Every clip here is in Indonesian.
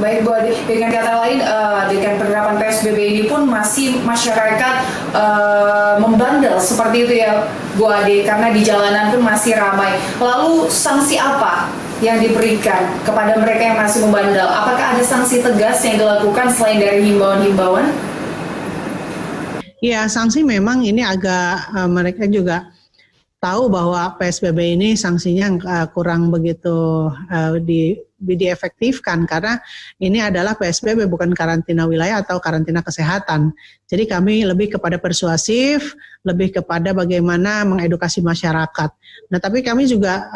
Baik Bu Ade, dengan kata lain dengan penerapan PSBB ini pun masih masyarakat membandel seperti itu ya Bu Ade, karena di jalanan pun masih ramai. Lalu sanksi apa yang diberikan kepada mereka yang masih membandel? Apakah ada sanksi tegas yang dilakukan selain dari himbauan-himbauan? Ya, sanksi memang ini agak mereka juga tahu bahwa PSBB ini sanksinya kurang begitu diefektifkan karena ini adalah PSBB bukan karantina wilayah atau karantina kesehatan. Jadi kami lebih kepada persuasif, lebih kepada bagaimana mengedukasi masyarakat. Nah, tapi kami juga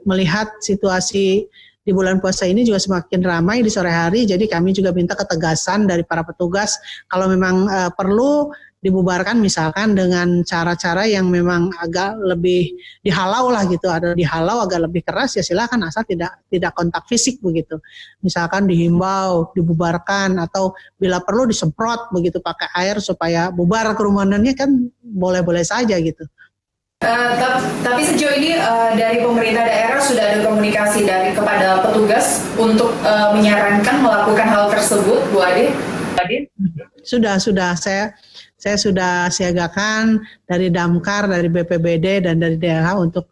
melihat situasi di bulan puasa ini juga semakin ramai di sore hari, jadi kami juga minta ketegasan dari para petugas kalau memang perlu dibubarkan misalkan dengan cara-cara yang memang agak lebih dihalau lah gitu, ada dihalau agak lebih keras ya silakan asal tidak kontak fisik begitu. Misalkan dihimbau, dibubarkan atau bila perlu disemprot begitu pakai air supaya bubar kerumunannya kan boleh-boleh saja gitu. Tapi sejauh ini dari pemerintah daerah sudah ada komunikasi kepada petugas untuk menyarankan melakukan hal tersebut, Bu Ade? Sudah. Saya sudah siagakan dari Damkar, dari BPBD dan dari daerah untuk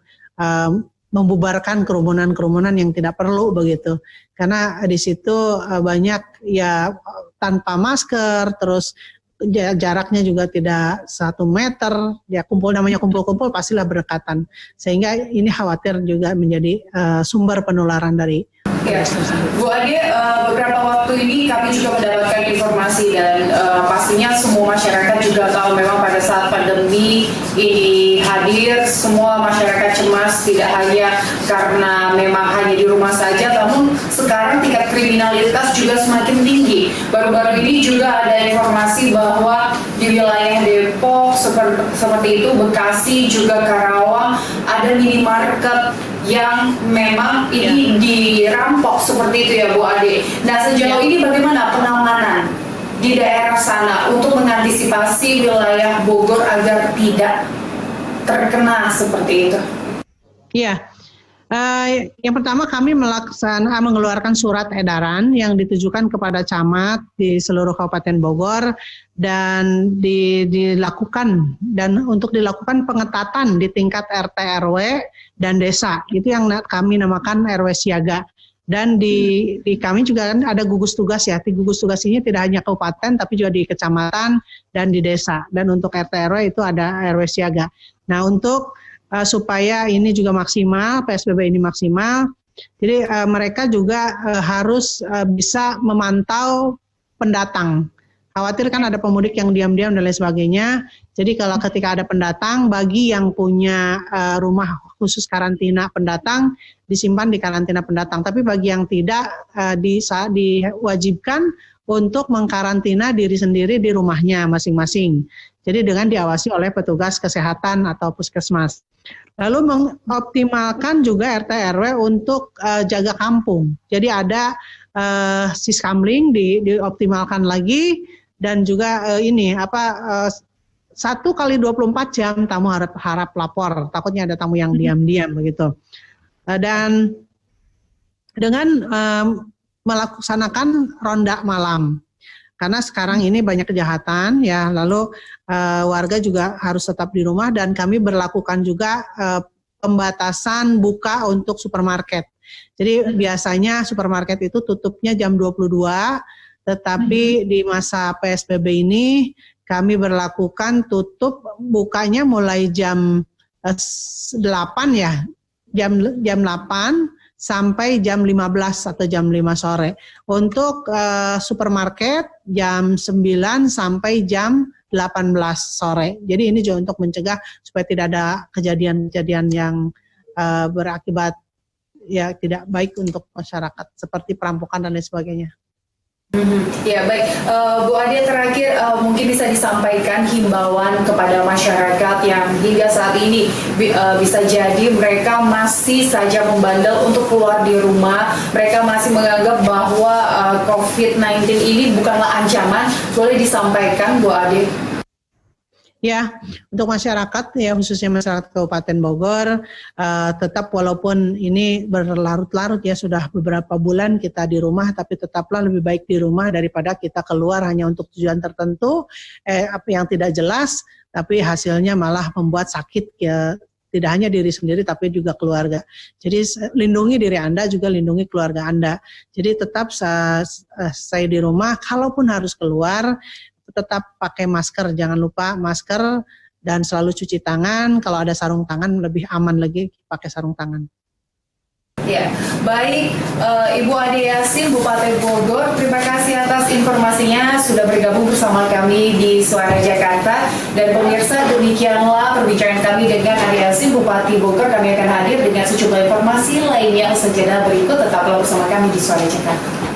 membubarkan kerumunan-kerumunan yang tidak perlu begitu. Karena di situ banyak ya tanpa masker, terus jaraknya juga tidak 1 meter, ya namanya kumpul-kumpul pastilah berdekatan. Sehingga ini khawatir juga menjadi sumber penularan dari ya. Bu Ade, beberapa waktu ini kami juga mendapatkan informasi dan pastinya semua masyarakat juga tahu memang pada saat pandemi ini hadir, semua masyarakat cemas tidak hanya karena memang hanya di rumah saja, namun sekarang tingkat kriminalitas juga semakin tinggi. Baru-baru ini juga ada informasi bahwa di wilayah Depok seperti itu, Bekasi, juga Karawang ada minimarket yang memang ini dirampok seperti itu ya Bu Ade. Nah, sejauh ini bagaimana penanganan di daerah sana untuk mengantisipasi wilayah Bogor agar tidak terkena seperti itu? Iya, yang pertama kami mengeluarkan surat edaran yang ditujukan kepada camat di seluruh Kabupaten Bogor dan untuk dilakukan pengetatan di tingkat RT RW dan desa. Itu yang kami namakan RW siaga. Dan di kami juga kan ada gugus tugas ya. Di gugus tugas ini tidak hanya kabupaten tapi juga di kecamatan dan di desa. Dan untuk RT RW itu ada RW siaga. Nah, untuk supaya ini juga maksimal, PSBB ini maksimal, jadi mereka juga harus bisa memantau pendatang. Khawatir kan ada pemudik yang diam-diam dan lain sebagainya. Jadi kalau ketika ada pendatang, bagi yang punya rumah khusus karantina pendatang, disimpan di karantina pendatang. Tapi bagi yang tidak, diwajibkan untuk mengkarantina diri sendiri di rumahnya masing-masing. Jadi dengan diawasi oleh petugas kesehatan atau puskesmas. Lalu mengoptimalkan juga RT RW untuk jaga kampung. Jadi ada siskamling dioptimalkan lagi dan juga 1 kali 24 jam tamu harap lapor. Takutnya ada tamu yang diam-diam begitu. Dan dengan melaksanakan ronda malam. Karena sekarang ini banyak kejahatan ya, lalu warga juga harus tetap di rumah dan kami berlakukan juga pembatasan buka untuk supermarket. Jadi biasanya supermarket itu tutupnya jam 22, tetapi di masa PSBB ini kami berlakukan tutup bukanya mulai jam 8 ya, jam 8 sampai jam 15 atau jam 5 sore. Untuk supermarket jam 9 sampai jam 18 sore. Jadi ini juga untuk mencegah supaya tidak ada kejadian-kejadian yang berakibat ya tidak baik untuk masyarakat seperti perampokan dan lain sebagainya. Ya baik, Bu Ade terakhir mungkin bisa disampaikan himbauan kepada masyarakat yang hingga saat ini bisa jadi mereka masih saja membandel untuk keluar di rumah, mereka masih menganggap bahwa COVID-19 ini bukanlah ancaman. Boleh disampaikan Bu Ade? Ya, untuk masyarakat ya khususnya masyarakat Kabupaten Bogor, tetap walaupun ini berlarut-larut ya sudah beberapa bulan kita di rumah, tapi tetaplah lebih baik di rumah daripada kita keluar hanya untuk tujuan tertentu, yang tidak jelas, tapi hasilnya malah membuat sakit ya. Tidak hanya diri sendiri tapi juga keluarga. Jadi lindungi diri Anda juga lindungi keluarga Anda. Jadi tetap saya di rumah, kalaupun harus keluar tetap pakai masker, jangan lupa masker dan selalu cuci tangan. Kalau ada sarung tangan lebih aman lagi pakai sarung tangan. Ya, baik Ibu Ade Yasin, Bupati Bogor, terima kasih atas informasinya sudah bergabung bersama kami di Suara Jakarta. Dan pemirsa, demikianlah perbincangan kami dengan Ade Yasin, Bupati Bogor. Kami akan hadir dengan sejumlah informasi lainnya sejenak berikut. Tetaplah bersama kami di Suara Jakarta.